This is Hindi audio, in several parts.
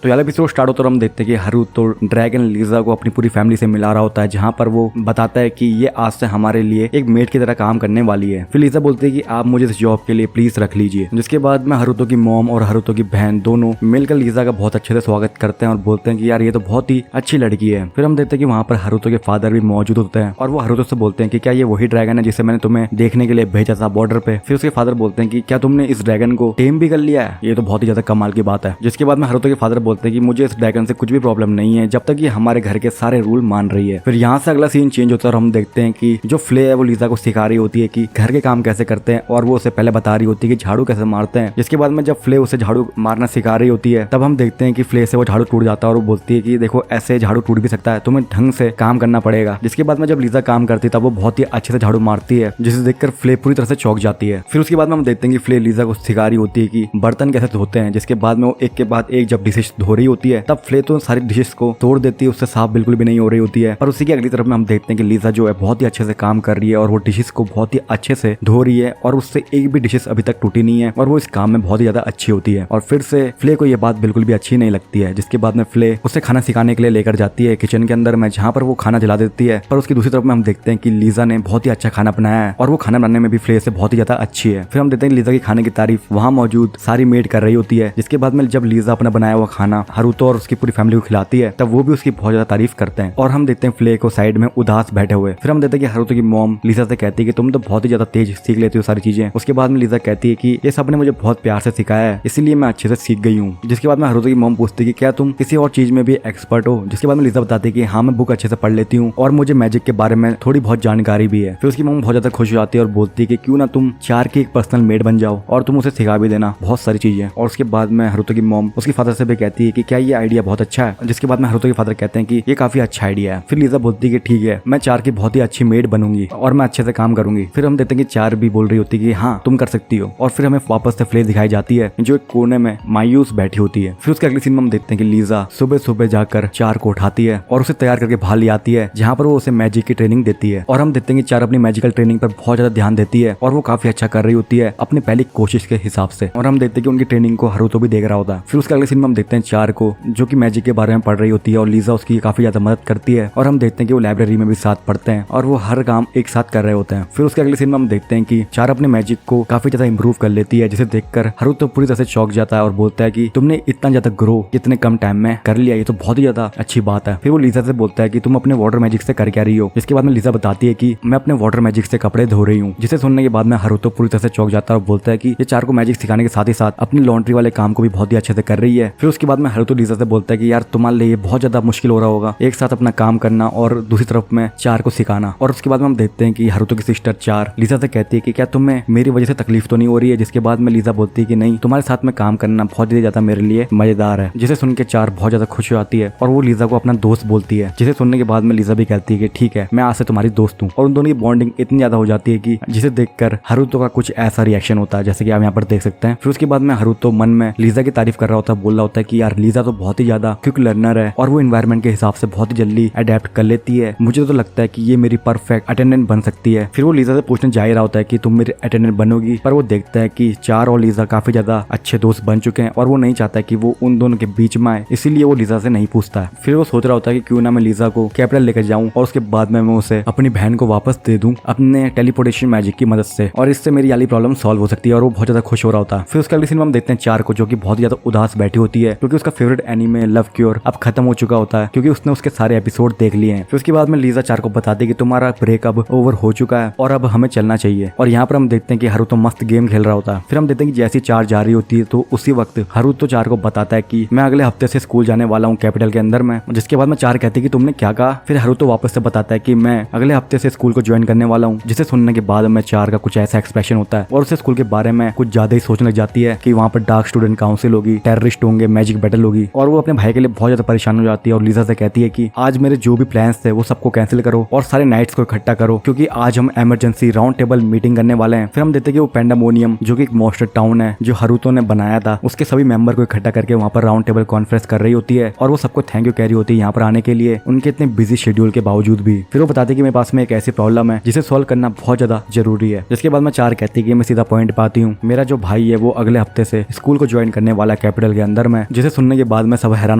तो यार एपिसोड स्टार्ट होता है और हम देखते हैं कि हारुतो ड्रैगन लीजा को अपनी पूरी फैमिली से मिला रहा होता है, जहाँ पर वो बताता है कि ये आज से हमारे लिए एक मेड की तरह काम करने वाली है। फिर लीजा बोलती है कि आप मुझे इस जॉब के लिए प्लीज रख लीजिए। जिसके बाद में हारुतो की मॉम और हारुतो की बहन दोनों मिलकर लीजा का बहुत अच्छे से स्वागत करते हैं और बोलते हैं कि यार ये तो बहुत ही अच्छी लड़की है। फिर हम देखते हैं कि वहाँ पर हारुतो के फादर भी मौजूद होते हैं और वो हारुतो से बोलते हैं कि क्या ये वही ड्रैगन है जिसे मैंने तुम्हें देखने के लिए भेजा था बॉर्डर पे। फिर उसके फादर बोलते हैं कि क्या तुमने इस ड्रैगन को टेम भी कर लिया है, ये तो बहुत ही ज्यादा कमाल की बात है। जिसके बाद में हारुतो के फादर बोलते हैं कि मुझे इस ड्रैगन से कुछ भी प्रॉब्लम नहीं है जब तक ये हमारे घर के सारे रूल मान रही है। फिर यहाँ से अगला सीन चेंज होता है और हम देखते हैं कि जो फ्ले है वो लीजा को सिखा रही होती है कि घर के काम कैसे करते हैं और वो उसे पहले बता रही होती है कि झाड़ू कैसे मारते हैं। जिसके बाद में जब फ्ले उसे झाड़ू मारना सिखा रही होती है तब हम देखते हैं कि फ्ले से वो झाड़ू टूट जाता है और वो बोलती है कि देखो ऐसे झाड़ू टूट भी सकता है, तुम्हें ढंग से काम करना पड़ेगा। जिसके बाद में जब लीजा काम करती है तब वो बहुत ही अच्छे से झाड़ू मारती है, जिसे देखकर फ्ले पूरी तरह से चौंक जाती है। फिर उसके बाद में हम देखते हैं कि फ्ले लीजा को सिखा रही होती है कि बर्तन कैसे धोते हैं। जिसके बाद में वो एक के बाद एक जब डिशेस धो रही होती है तब फ्ले तो सारी डिशेस को तोड़ देती है, उससे साफ बिल्कुल भी नहीं हो रही होती है। पर उसी की अगली तरफ में हम देखते हैं कि लीजा जो है बहुत ही अच्छे से काम कर रही है और वो डिशेस को बहुत ही अच्छे से धो रही है और उससे एक भी डिशेस अभी तक टूटी नहीं है और वो इस काम में बहुत ही ज्यादा अच्छी होती है। और फिर से फ्ले को ये बात बिल्कुल भी अच्छी नहीं लगती है। जिसके बाद में फ्ले उसे खाना सिखाने के लिए लेकर जाती है किचन के अंदर में, जहाँ पर वो खाना जला देती है। पर उसकी दूसरी तरफ में हम देखते हैं कि लीजा ने बहुत ही अच्छा खाना बनाया है और वो खाना बनाने में भी फ्ले से बहुत ही ज्यादा अच्छी है। फिर हम देखते हैं लीजा की खाने की तारीफ वहाँ मौजूद सारी मेड कर रही होती है। जिसके बाद में जब लीजा अपना बनाया हुआ खाना हारुतो और उसकी पूरी फैमिली को खिलाती है तब वो भी उसकी बहुत ज्यादा तारीफ करते हैं। और हम देखते हैं फ्ले को साइड में उदास बैठे हुए। फिर हम देखते हैं कि हारुतो की मॉम लीजा से कहती है कि तुम तो बहुत ही ज्यादा तेज सीख लेती हो सारी चीजें। उसके बाद में लीजा कहती है कि ये सब ने मुझे बहुत प्यार से सिखाया है, इसीलिए मैं अच्छे से सीख गई हूँ। जिसके बाद में हारुतो की मॉम पूछती है कि क्या तुम किसी और चीज में भी एक्सपर्ट हो। जिसके बाद में लीजा बताती है कि हाँ मैं बुक अच्छे से पढ़ लेती हूँ और मुझे मैजिक के बारे में थोड़ी बहुत जानकारी भी है। फिर उसकी मॉम बहुत ज्यादा खुश हो जाती है और बोलती है कि क्यों ना तुम चार की एक पर्सनल मेड बन जाओ और तुम उसे सिखा भी देना बहुत सारी चीजें। और उसके बाद में हारुतो की मॉम उसके फादर से भी कहती है कि क्या ये आइडिया बहुत अच्छा है। जिसके बाद में हारुतो के फादर कहते हैं कि ये काफी अच्छा आइडिया है। फिर लीजा बोलती है कि ठीक है मैं चार की बहुत ही अच्छी मेड बनूंगी और मैं अच्छे से काम करूंगी। फिर हम देखते हैं कि चार भी बोल रही होती है कि हाँ तुम कर सकती हो। और फिर हमें वापस से फ्ले दिखाई जाती है जो एक कोने में मायूस बैठी होती है। फिर उसके अगले सीन में हम देखते हैं कि लीजा सुबह सुबह जाकर चार को उठाती है और उसे तैयार करके बाहर ले आती है, जहाँ पर वो उसे मैजिक की ट्रेनिंग देती है। और हम देखते हैं कि चार अपनी मैजिकल ट्रेनिंग पर बहुत ज्यादा ध्यान देती है और वो काफी अच्छा कर रही होती है अपनी पहली कोशिश के हिसाब से। और हम देखते हैं कि उनकी ट्रेनिंग को हारुतो भी देख रहा होता है। फिर उसके अगले सीन में हम देखते हैं चार को जो कि मैजिक के बारे में पढ़ रही होती है और लीजा उसकी काफी ज्यादा मदद करती है। और हम देखते हैं कि वो लाइब्रेरी में भी साथ पढ़ते हैं और वो हर काम एक साथ कर रहे होते हैं। फिर उसके अगले सीन में हम देखते हैं कि चार अपने मैजिक को काफी ज्यादा इंप्रूव कर लेती है, जिसे देखकर हारुतो पूरी तरह से चौंक जाता है और बोलता है कि तुमने इतना ज्यादा ग्रो इतने कम टाइम में कर लिया, ये तो बहुत ही ज्यादा अच्छी बात है। फिर वो लीजा से बोलता है कि तुम अपने वाटर मैजिक से कर क्या रही हो। इसके बाद में लीजा बताती है कि मैं अपने वाटर मैजिक से कपड़े धो रही हूँ। जिसे सुनने के बाद में हारुतो पूरी तरह से चौंक जाता है और बोलता है कि ये चार को मैजिक सिखाने के साथ ही साथ अपनी लॉन्ड्री वाले काम को भी बहुत ही अच्छे से कर रही है। फिर उसके बाद में हारुतो लीजा से बोलता है कि यार तुम्हारे लिए बहुत ज्यादा मुश्किल हो रहा होगा एक साथ अपना काम करना और दूसरी तरफ में चार को सिखाना। और उसके बाद में हम देखते हैं कि हारुतो की सिस्टर चार लीजा से कहती है कि क्या तुम्हें मेरी वजह से तकलीफ तो नहीं हो रही है। जिसके बाद में लीजा बोलती है कि नहीं, तुम्हारे साथ में काम करना बहुत ही ज्यादा मेरे लिए मजेदार है। जिसे सुन के चार बहुत ज्यादा खुश हो जाती है और वो लीजा को अपना दोस्त बोलती है। जिसे सुनने के बाद में लीजा भी कहती है कि ठीक है मैं आज से तुम्हारी दोस्त हूँ। और उन दोनों की बॉन्डिंग इतनी ज्यादा हो जाती है कि जिसे देखकर हारुतो का कुछ ऐसा रिएक्शन होता है जैसे कि आप यहाँ पर देख सकते हैं। फिर उसके बाद में हारुतो मन में लीजा की तारीफ कर रहा होता है, बोल रहा होता है कि यार लीजा तो बहुत ही ज्यादा क्विक लर्नर है और वो एनवायरनमेंट के हिसाब से बहुत ही जल्दी अडेप्ट कर लेती है। मुझे तो लगता है कि ये मेरी परफेक्ट अटेंडेंट बन सकती है। फिर वो लीजा से पूछने जा ही रहा होता है कि तुम मेरी अटेंडेंट बनोगी, पर वो देखता है कि चार और लीजा काफी ज्यादा अच्छे दोस्त बन चुके हैं और वो नहीं चाहता कि वो उन दोनों के बीच में आए, इसीलिए वो लीजा से नहीं पूछता है। फिर वो सोच रहा होता है कि क्यों ना मैं लीजा को कैपिटल लेकर जाऊं और उसके बाद में मैं उसे अपनी बहन को वापस दे दूं अपने टेलीपोर्टेशन मैजिक की मदद से, और इससे मेरी वाली प्रॉब्लम सॉल्व हो सकती है। और वो बहुत ज्यादा खुश हो रहा होता है। फिर उसके अगले सीन में हम देखते हैं चार को जो कि बहुत ज्यादा उदास बैठी होती है क्योंकि उसका फेवरेट एनीमे लव क्योर अब खत्म हो चुका होता है क्योंकि उसने उसके सारे एपिसोड देख लिए हैं। फिर उसके बाद में लीजा चार को बताती है कि तुम्हारा ब्रेक अब ओवर हो चुका है और अब हमें चलना चाहिए। और यहाँ पर हम देखते हैं कि हारुतो मस्त गेम खेल रहा होता है। फिर हम देखते हैं कि जैसी चार जा रही होती है तो उसी वक्त हारुतो चार को बताता है कि मैं अगले हफ्ते से स्कूल जाने वाला हूँ कैपिटल के अंदर में। जिसके बाद में चार कहती है कि तुमने क्या कहा। फिर हारुतो वापस से बताता है कि मैं अगले हफ्ते से स्कूल को ज्वाइन करने वाला हूँ। जिसे सुनने के बाद में चार का कुछ ऐसा एक्सप्रेशन होता है और उसे स्कूल के बारे में कुछ ज्यादा ही सोचने लग जाती है कि वहाँ पर डार्क स्टूडेंट काउंसिल होगी, टेररिस्ट होंगे, मैजिक बैटल होगी। और वो अपने भाई के लिए बहुत ज्यादा परेशान हो जाती है और लीजा से कहती है कि आज मेरे जो भी प्लान्स थे वो सबको कैंसिल करो और सारे नाइट्स को इकट्ठा करो क्योंकि आज हम इमरजेंसी राउंड टेबल मीटिंग करने वाले हैं। फिर हम देखते हैं कि वो पेंडामोनियम जो कि एक मॉन्स्टर टाउन है जो हारुतो ने बनाया था उसके सभी मेंबर को इकट्ठा करके वहाँ पर राउंड टेबल कॉन्फ्रेंस कर रही होती है और वो सबको थैंक यू कह रही होती है यहाँ पर आने के लिए उनके इतने बिजी शेड्यूल के बावजूद भी। फिर वो बताती है कि मेरे पास में एक ऐसी प्रॉब्लम है जिसे सॉल्व करना बहुत ज्यादा जरूरी है। जिसके बाद में चार कहती है कि मैं सीधा पॉइंट पाती हूँ, मेरा जो भाई है वो अगले हफ्ते से स्कूल को ज्वाइन करने वाला कैपिटल के अंदर में। जिसे जिसे सुनने के बाद में सब हैरान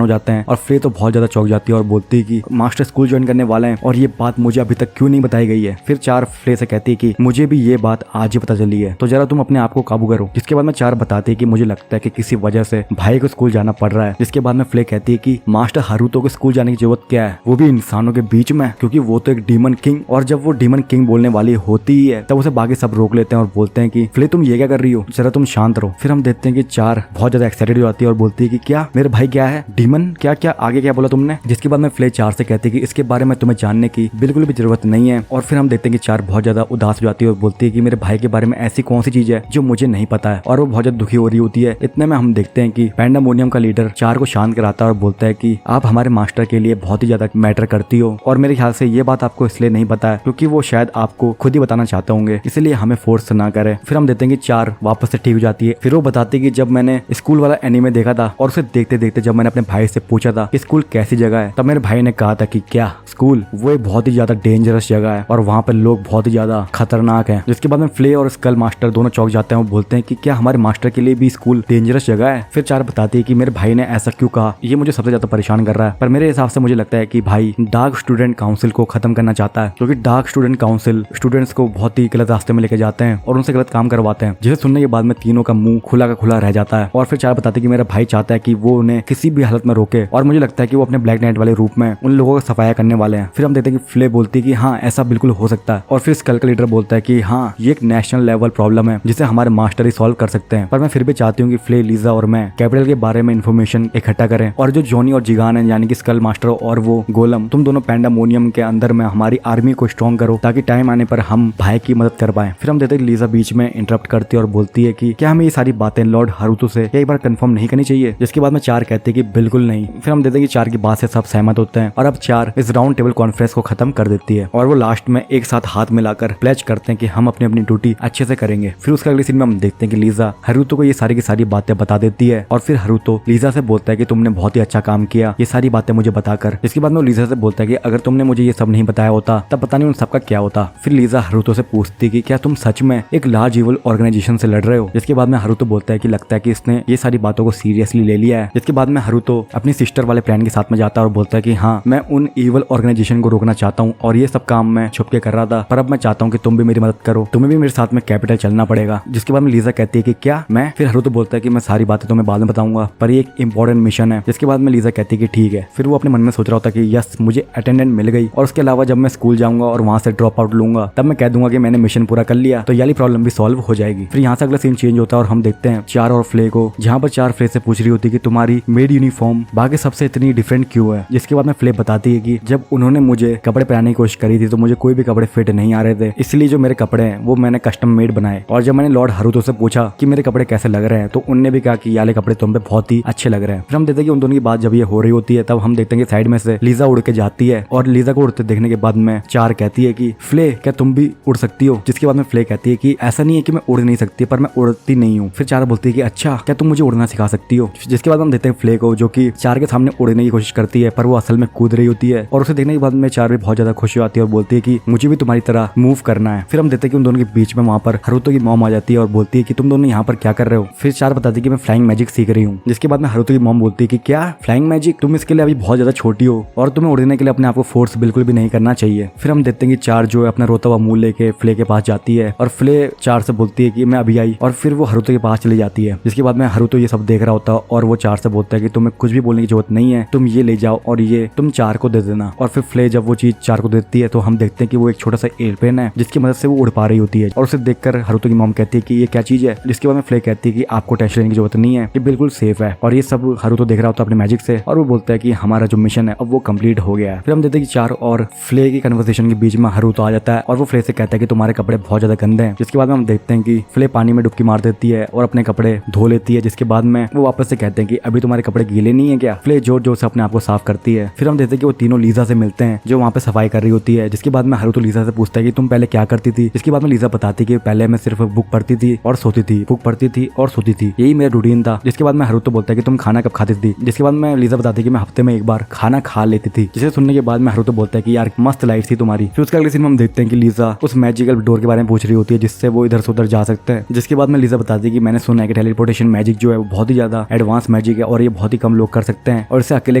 हो जाते हैं और फ्ले तो बहुत ज्यादा चौंक जाती है और बोलती है कि मास्टर स्कूल ज्वाइन करने वाले हैं और ये बात मुझे अभी तक क्यों नहीं बताई गई है। फिर 4 फ्ले से कहती है कि मुझे भी ये बात आज ही पता चली है, तो जरा तुम अपने आप को काबू करो। जिसके बाद में 4 बताती है कि मुझे लगता है कि किसी वजह से भाई को स्कूल जाना पड़ रहा है। जिसके बाद में फ्ले कहती है कि मास्टर हारुतो को स्कूल जाने की जरूरत क्या है, वो भी इंसानों के बीच में, क्योंकि वो तो एक डीमन किंग, और जब वो डीमन किंग बोलने वाली होती ही है तब उसे बाकी सब रोक लेते हैं और बोलते हैं कि फ्ले तुम ये क्या कर रही हो, जरा तुम शांत रहो। फिर हम देखते हैं कि 4 बहुत ज्यादा एक्साइटेड हो जाती है और बोलती है कि क्या मेरे भाई क्या है, डीमन क्या क्या आगे क्या बोला तुमने। जिसके बाद में फ्ले 4 से कहती है कि इसके बारे में तुम्हें जानने की बिल्कुल भी जरूरत नहीं है। और फिर हम देखते हैं कि 4 बहुत ज्यादा उदास हो जाती है और बोलती है कि मेरे भाई के बारे में ऐसी कौन सी चीज है जो मुझे नहीं पता है, और वो बहुत ज्यादा दुखी हो रही होती है। इतने में हम देखते हैं कि पैंडामोनियम का लीडर 4 को शांत कराता है और बोलता है कि आप हमारे मास्टर के लिए बहुत ही ज्यादा मैटर करती हो, और मेरे ख्याल से ये बात आपको इसलिए नहीं पता है क्योंकि वो शायद आपको खुद ही बताना चाहते होंगे, इसलिए हमें फोर्स ना करे। फिर हम देखते हैं कि 4 वापस से ठीक हो जाती है। फिर वो बताती है कि जब मैंने स्कूल वाला एनीमे देखा था और उसे देखते देखते जब मैंने अपने भाई से पूछा था कि स्कूल कैसी जगह है, तब मेरे भाई ने कहा था कि क्या स्कूल वो एक बहुत ही ज्यादा डेंजरस जगह है और वहाँ पर लोग बहुत ही ज्यादा खतरनाक हैं। जिसके बाद में फ्ले और स्कल मास्टर दोनों चौंक जाते हैं और बोलते हैं कि क्या हमारे मास्टर के लिए भी स्कूल डेंजरस जगह है। फिर 4 बताती है कि मेरे भाई ने ऐसा क्यों कहा, ये मुझे सबसे ज्यादा परेशान कर रहा है, पर मेरे हिसाब से मुझे लगता है कि भाई डार्क स्टूडेंट काउंसिल को खत्म करना चाहता है, क्योंकि डार्क स्टूडेंट काउंसिल स्टूडेंट्स को बहुत ही गलत रास्ते में लेके जाते हैं और उनसे गलत काम करवाते हैं। जिसे सुनने के बाद में तीनों का मुंह खुला का खुला रह जाता है। और फिर 4 बताते हैं कि मेरा भाई चाहता है कि वो उन्हें किसी भी हालत में रोके, और मुझे लगता है कि वो अपने ब्लैक नाइट वाले रूप में उन लोगों का सफाया करने वाले हैं। फिर हम देखते हैं कि फ्ले बोलती है कि हाँ ऐसा बिल्कुल हो सकता है। और फिर स्कल का लीडर बोलता है कि हाँ ये एक नेशनल लेवल प्रॉब्लम है जिसे हमारे मास्टर ही सॉल्व कर सकते हैं, पर मैं फिर भी चाहती हूँ कि फ्ले, लीजा और मैं कैपिटल के बारे में इन्फॉर्मेशन इकट्ठा करें, और जो जॉनी और जिगान है यानी कि स्कल मास्टर और वो गोलम, तुम दोनों पैंडामोनियम के अंदर में हमारी आर्मी को स्ट्रॉन्ग करो ताकि टाइम आने पर हम भाई की मदद कर पाए। फिर हम देखते हैं लीजा बीच में इंटरप्ट करती है और बोलती है कि क्या हमें ये सारी बातें लॉर्ड हारुतो से एक बार कंफर्म नहीं करनी चाहिए। जिसके बाद में 4 कहते हैं कि बिल्कुल नहीं। फिर हम देखते हैं कि 4 की बात से सब सहमत होते हैं और अब 4 इस राउंड टेबल कॉन्फ्रेंस को खत्म कर देती है और वो लास्ट में एक साथ हाथ मिलाकर प्लेज करते हैं कि हम अपनी अपनी ड्यूटी अच्छे से करेंगे। फिर उसके अगले सीन में हम देखते हैं कि लीजा हारुतो को ये सारी की सारी बातें बता देती है और फिर हारुतो लीजा से बोलता है कि तुमने बहुत ही अच्छा काम किया ये सारी बातें मुझे बताकर। इसके बाद में लीजा से बोलता है कि अगर तुमने मुझे ये सब नहीं बताया होता तब पता नहीं उन सबका क्या होता। फिर लीजा हारुतो से पूछती कि क्या तुम सच में एक लार्ज इवल ऑर्गेनाइजेशन से लड़ रहे हो। जिसके बाद में हारुतो बोलता है कि लगता है कि इसने ये सारी बातों को सीरियसली ले लिया है। जिसके बाद में हारुतो अपनी सिस्टर वाले प्लान के साथ में जाता है और बोलता है कि हाँ मैं उन इवल ऑर्गेनाइजेशन को रोकना चाहता हूँ और ये सब काम मैं छुप के कर रहा था, पर अब मैं चाहता हूँ कि तुम भी मेरी मदद करो, तुम्हें भी मेरे साथ में कैपिटल चलना पड़ेगा। जिसके बाद में लीजा कहती है कि क्या मैं। फिर हारुतो बोलता है कि मैं सारी बातें तुम्हें बाद में बताऊंगा, पर ये एक इंपॉर्टेंट मिशन है। जिसके बाद में लीजा कहती है कि ठीक है। फिर वो अपने मन में सोच रहा होता है कि यस मुझे अटेंडेंट मिल गई और उसके अलावा जब मैं स्कूल जाऊंगा और वहां से ड्रॉप आउट लूंगा तब मैं कह दूंगा कि मैंने मिशन पूरा कर लिया, तो ये प्रॉब्लम भी सॉल्व हो जाएगी। फिर यहाँ से अगला सीन चेंज होता है और हम देखते हैं 4 और फ्ले को, जहाँ पर 4 फ्ले से पूछ रही होती है कि तुम्हारी मेड यूनिफॉर्म बाकी सबसे इतनी डिफरेंट क्यों है। जिसके बाद में फ्ले बताती है कि जब उन्होंने मुझे कपड़े पहनाने की कोशिश करी थी तो मुझे कोई भी कपड़े फिट नहीं आ रहे थे, इसलिए जो मेरे कपड़े हैं वो मैंने कस्टम मेड बनाए। और जब मैंने लॉर्ड हारुतो से पूछा कि मेरे कपड़े कैसे लग रहे हैं तो उनने भी कहा कि ये कपड़े तुम पे बहुत ही अच्छे लग रहे हैं। फिर हम देखते हैं कि उन दोनों की बात जब ये हो रही होती है तब हम देखते हैं कि साइड में से लीजा उड़ के जाती है और लीजा को उड़ते देखने के बाद में 4 कहती है कि फ्ले क्या तुम भी उड़ सकती हो। जिसके बाद में फ्ले कहती है कि ऐसा नहीं है कि मैं उड़ नहीं सकती पर मैं उड़ती नहीं हूँ। फिर 4 बोलती है कि अच्छा क्या तुम मुझे उड़ना सिखा सकती हो। जिसके बाद हम देखते हैं फ्ले को जो कि 4 के सामने उड़ने की कोशिश करती है पर वो असल में कूद रही होती है और उसे देखने के बाद में 4 भी बहुत ज्यादा खुशी आती है और बोलती है कि मुझे भी तुम्हारी तरह मूव करना है। फिर हम देखते हैं कि उन दोनों के बीच में वहाँ पर हारुतो की मॉम आ जाती है और बोलती है कि तुम दोनों यहाँ पर क्या कर रहे हो। फिर 4 बताती है कि मैं फ्लाइंग मैजिक सीख रही हूँ। जिसके बाद में हारुतो की मॉम बोलती है कि क्या फ्लाइंग मैजिक, तुम इसके लिए अभी बहुत ज्यादा छोटी हो और तुम्हें उड़ने के लिए अपने आप को फोर्स बिल्कुल भी नहीं करना चाहिए। फिर हम देखते हैं कि 4 जो है अपना रोता हुआ मुंह लेके फ्ले के पास जाती है और फ्ले 4 से बोलती है कि मैं अभी आई, और फिर वो हारुतो के पास चली जाती है। जिसके बाद में हारुतो ये सब देख रहा होता है और वो 4 से बोलता है कि तुम्हें कुछ भी बोलने की जरूरत नहीं है, तुम ये ले जाओ और ये तुम 4 को दे देना। और फिर फ्ले जब वो चीज 4 को देती है तो हम देखते हैं कि वो एक छोटा सा एयरप्लेन है जिसकी मदद से वो उड़ पा रही होती है और उसे देखकर हारुतो की मॉम कहती है कि ये क्या चीज है। जिसके बाद में फ्ले कहती है कि आपको टेंशन लेने की जरूरत नहीं है, ये बिल्कुल सेफ है। और ये सब हारुतो देख रहा होता है अपने मैजिक से और वो बोलता है कि हमारा जो मिशन है अब वो कंप्लीट हो गया है। फिर हम देखते हैं कि 4 और फ्ले की कन्वर्सेशन के बीच में हारुतो आ जाता है और वो फ्ले से कहता है कि तुम्हारे कपड़े बहुत ज्यादा गंदे हैं। जिसके बाद में हम देखते हैं कि फ्ले पानी में डुबकी मार देती है और अपने कपड़े धो लेती है। जिसके बाद में वो वापस से कहते हैं कि अभी तुम्हारे कपड़े गीले नहीं है क्या। फ्ले जोर जोर से अपने आप को साफ करती है। फिर हम देखते हैं कि वो तीनों लीजा से मिलते हैं जो वहाँ पे सफाई कर रही होती है। जिसके बाद में हारुतो लीजा से पूछता है कि तुम पहले क्या करती थी। जिसके बाद में लीजा बताती कि पहले मैं सिर्फ बुक पढ़ती थी और सोती थी, बुक पढ़ती थी और सोती थी, यही मेरा रूटीन था। जिसके बाद में हारुतो बोलता है कि तुम खाना कब खाती थी। जिसके बाद में लीजा बताती कि मैं हफ्ते में एक बार खाना खा लेती थी। जिसे सुनने के बाद में हारुतो बोलता है कि यार मस्त लाइफ थी तुम्हारी। फिर उसके अगले सीन में हम देखते हैं कि लीजा उस मैजिकल डोर के बारे में पूछ रही होती है जिससे वो इधर से उधर जा सकते हैं। जिसके बाद में लीजा बताती है कि मैंने सुना है कि टेलीपोर्टेशन मैजिक जो है वो बहुत ही ज्यादा एडवांस मैजिक है और ये बहुत ही कम लोग कर सकते हैं और इसे अकेले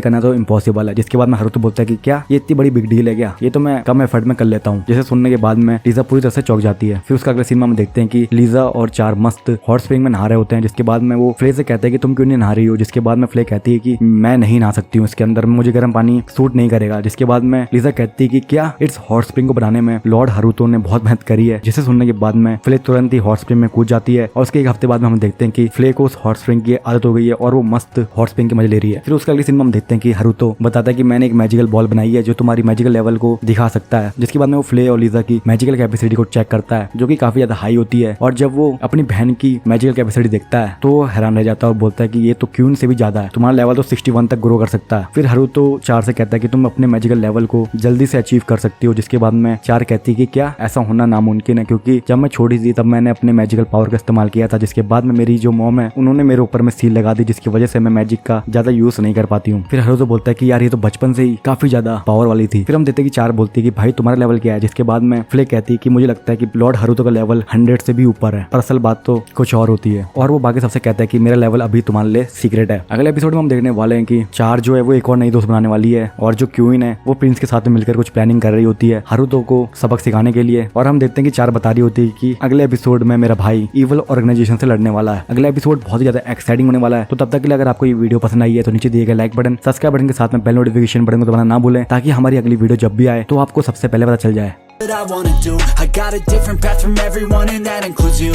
करना तो इम्पॉसिबल है। जिसके बाद में हारुतो बोलता है कि क्या ये इतनी बड़ी बिग डील है क्या, ये तो मैं कम एफर्ट में कर लेता हूँ। जिसे सुनने के बाद में लीजा पूरी तरह से चौंक जाती है। फिर उसका अगले सीन में हम देखते हैं कि लीजा और चार मस्त हॉट स्प्रिंग में नहा रहे होते हैं। जिसके बाद में वो फ्ले से कहते हैं कि तुम क्यों नहीं नहा रही हो। जिसके बाद में फ्ले कहती है कि मैं नहीं नहा सकती हूँ, इसके अंदर मुझे गर्म पानी सूट नहीं करेगा। जिसके बाद में लीजा कहती है कि क्या इस हॉट स्प्रिंग को बनाने में लॉर्ड हारुतो ने बहुत मेहनत करी है। जिसे सुनने के बाद में फ्ले तुरंत ही हॉट स्प्रिंग में कूद जाती है और उसके एक हफ्ते बाद में हम देखते हैं कि फ्ले को उस हॉट स्प्रिंग की आदत हो गई है और वो मस्त हॉट स्प्रिंग के मजे ले रही है। फिर उसका अगले सीन में हम देखते हैं कि हारुतो बताता है कि मैंने एक मैजिकल बॉल बनाई है जो तुम्हारी मैजिकल लेवल को दिखा सकता है। जिसके बाद में वो फ्ले और लीजा की मैजिकल कैपेसिटी को चेक करता है जो कि काफी ज्यादा हाई होती है और जब वो अपनी बहन की मैजिकल कैपेसिटी देखता है तो हैरान रह जाता है और बोलता है कि ये तो क्यून से भी ज्यादा है, तुम्हारा लेवल तो 61 तक ग्रो कर सकता है। फिर हारुतो चार से कहता है कि तुम अपने मैजिकल लेवल को जल्दी से अचीव कर सकती हो। जिसके बाद में चार कहती है कि क्या ऐसा होना नामुमकिन है, क्योंकि जब मैं छोटी थी तब मैंने अपने मैजिकल पावर का इस्तेमाल किया था। जिसके बाद में मेरी जो मॉम है उन्होंने मेरे ऊपर में सील लगा दी जिसकी वजह से मैं मैजिक का ज्यादा यूज नहीं कर पाती हूँ। फिर हारुतो बोलता है कि यार ये तो बचपन से ही काफी ज्यादा पावर वाली थी। फिर हम देखते हैं कि चार बोलती है कि भाई तुम्हारा लेवल क्या है। जिसके बाद में फ्ले कहती है कि मुझे लगता है कि लॉर्ड हारुतो का लेवल 100 से भी ऊपर है, पर असल बात तो कुछ और होती है। और वो बाकी सबसे कहता है कि मेरा लेवल अभी तुम्हारे लिए सीक्रेट है। अगले एपिसोड में हम देखने वाले हैं कि चार जो है वो एक और नई दोस्त बनाने वाली है और जो क्यूइन है वो प्रिंस के साथ में मिलकर कुछ प्लानिंग कर रही होती है हारुतो को सबक सिखाने के लिए। और हम देखते हैं कि चार बता रही होती है कि अगले एपिसोड में मेरा भाई इवल ऑर्गेनाइजेशन से लड़ने वाला है। अगला एपिसोड बहुत ही ज्यादा एक्साइटिंग होने वाला है। तो तब तक के लिए अगर आपको ये वीडियो पसंद आई है तो नीचे दिए गए लाइक बटन, सब्सक्राइब बटन के साथ में बेल नोटिफिकेशन बटन को दबाना ना भूलें ताकि हमारी अगली वीडियो जब भी आए तो आपको सबसे पहले पता चल जाए। What I wanna do, I got a different path from everyone and that includes you.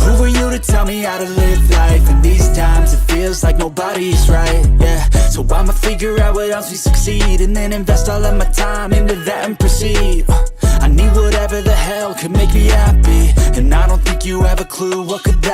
Who are you to tell me how to live life? In these times it feels like nobody's right, yeah. So I'ma figure out what else we succeed and then invest all of my time into that and proceed. I need whatever the hell could make me happy, and I don't think you have a clue what could that